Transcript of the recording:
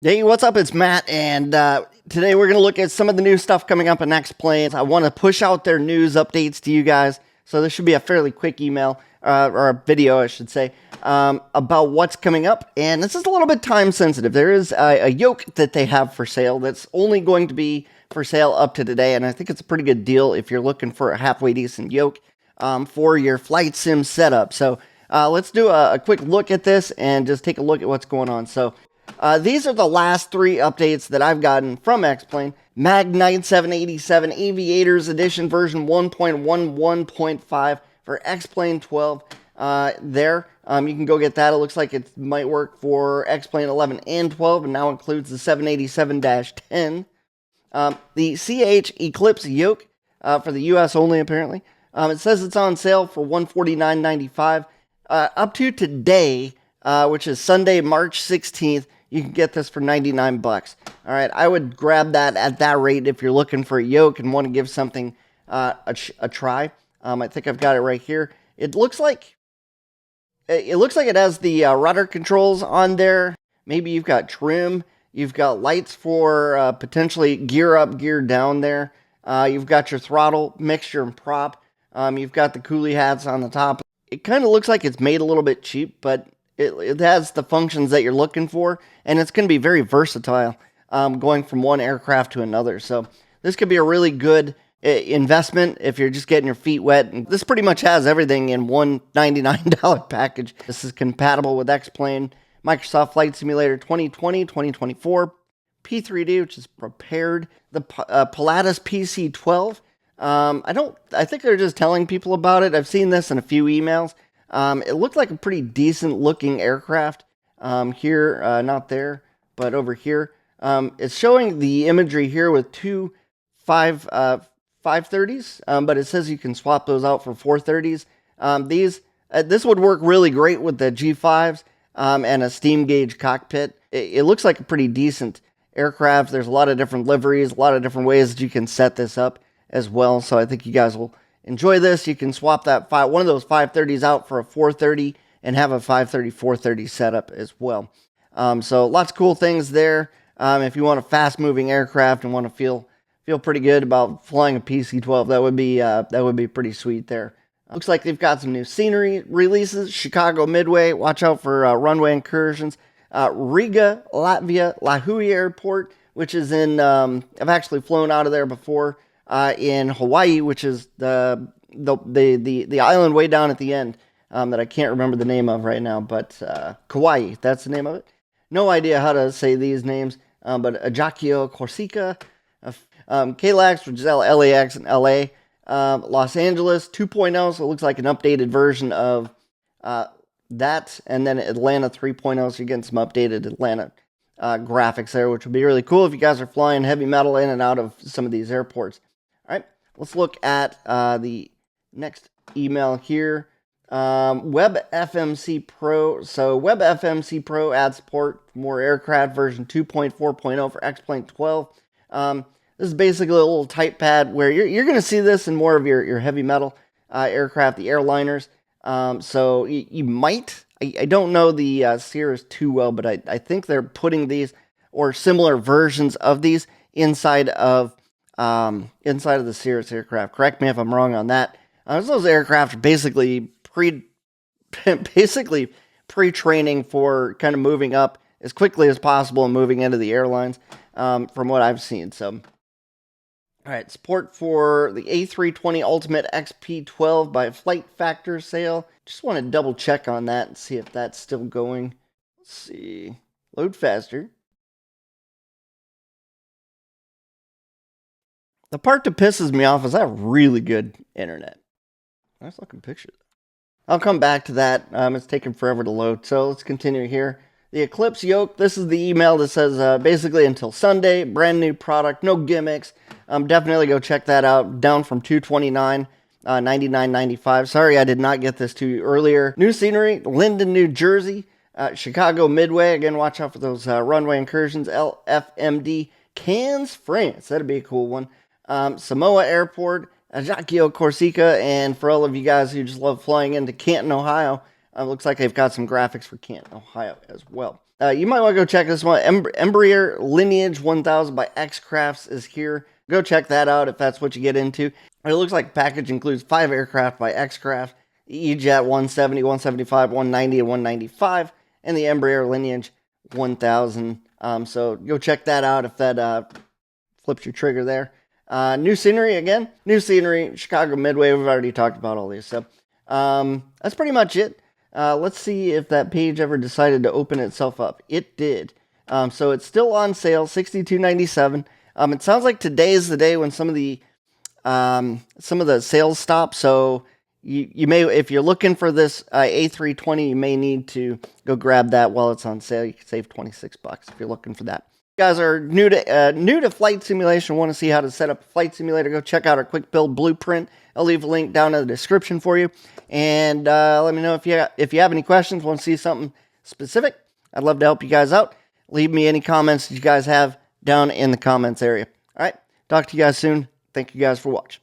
Hey, what's up? It's Matt, and today we're going to look at some of the new stuff coming up in X-Plane. I want to push out their news updates to you guys, so this should be a fairly quick email, or a video, I should say, about what's coming up. And this is a little bit time sensitive. There is a yoke that they have for sale that's only going to be for sale up to today, and I think it's a pretty good deal if you're looking for a halfway decent yoke for your flight sim setup. So let's do a quick look at this and just take a look at what's going on. So these are the last three updates that I've gotten from X-Plane. Magnite 787 Aviators Edition version 1.11.5 for X-Plane 12. You can go get that. It looks like it might work for X-Plane 11 and 12, and now includes the 787-10. The CH Eclipse Yoke for the US only, apparently. It says it's on sale for $149.95. Up to today, which is Sunday, March 16th, you can get this for 99 bucks. All right, I would grab that at that rate if you're looking for a yoke and want to give something a try. I think I've got it right here. It looks like it has the rudder controls on there. Maybe you've got trim. You've got lights for potentially gear up, gear down there. You've got your throttle, mixture, and prop. You've got the coolie hats on the top. It kind of looks like it's made a little bit cheap, but it has the functions that you're looking for, and it's going to be very versatile going from one aircraft to another. So this could be a really good investment if you're just getting your feet wet. And this pretty much has everything in one $99 package. This is compatible with X-Plane, Microsoft Flight Simulator 2020, 2024, P3D, which is prepared, the Pilatus PC-12. I think they're just telling people about it. I've seen this in a few emails. It looked like a pretty decent looking aircraft here, not there, but over here. It's showing the imagery here with two 530s, but it says you can swap those out for 430s. This would work really great with the G5s and a steam gauge cockpit. It looks like a pretty decent aircraft. There's a lot of different liveries, a lot of different ways that you can set this up as well. So I think you guys will enjoy this. You can swap that one of those 530s out for a 430 and have a 530-430 setup as well. So lots of cool things there. If you want a fast-moving aircraft and want to feel pretty good about flying a PC-12, that would be pretty sweet there. Looks like they've got some new scenery releases. Chicago Midway, watch out for runway incursions. Riga, Latvia, Lahui Airport, which is in, I've actually flown out of there before, in Hawaii, which is the island way down at the end, that I can't remember the name of right now, but Kauai, that's the name of it. No idea how to say these names, but Ajaccio, Corsica, KLAX, which is LAX and LA, Los Angeles 2.0, so it looks like an updated version of that, and then Atlanta 3.0, so you're getting some updated Atlanta graphics there, which would be really cool if you guys are flying heavy metal in and out of some of these airports. All right, let's look at the next email here. WebFMC Pro. So WebFMC Pro adds support for more aircraft version 2.4.0 for X-Plane 12. This is basically a little type pad where you're going to see this in more of your heavy metal aircraft, the airliners. So you might, I don't know the Cirrus too well, but I think they're putting these or similar versions of these inside of the Cirrus aircraft. Correct me if I'm wrong on that. Those aircraft are basically pre-training for kind of moving up as quickly as possible and moving into the airlines, from what I've seen. So, all right, support for the A320 Ultimate XP12 by Flight Factor sale. Just want to double check on that and see if that's still going. Let's see. Load faster. The part that pisses me off is I have really good internet. Nice looking picture. I'll come back to that. It's taking forever to load, so let's continue here. The Eclipse Yoke. This is the email that says basically until Sunday, brand new product, no gimmicks. Definitely go check that out. Down from $229, $99.95. Sorry I did not get this to you earlier. New scenery, Linden, New Jersey. Chicago Midway. Again, watch out for those runway incursions. LFMD, Cannes, France. That'd be a cool one. Samoa Airport, Ajaccio, Corsica, and for all of you guys who just love flying into Canton, Ohio, looks like they've got some graphics for Canton, Ohio as well. You might want to go check this one. Embraer Lineage 1000 by X-Crafts is here. Go check that out if that's what you get into. It looks like the package includes 5 aircraft by X-Craft, the E-Jet 170, 175, 190, and 195, and the Embraer Lineage 1000. So go check that out if that flips your trigger there. New scenery again. New scenery, Chicago Midway. We've already talked about all these. So that's pretty much it. Let's see if that page ever decided to open itself up. It did. So it's still on sale, $62.97. It sounds like today is the day when some of the sales stop. So you may, if you're looking for this A320, you may need to go grab that while it's on sale. You can save $26 if you're looking for that. If you guys are new to flight simulation, want to see how to set up a flight simulator, go check out our quick build blueprint. I'll leave a link down in the description for you. And let me know if you have any questions, want to see something specific. I'd love to help you guys out. Leave me any comments that you guys have down in the comments area. All right, talk to you guys soon. Thank you guys for watching.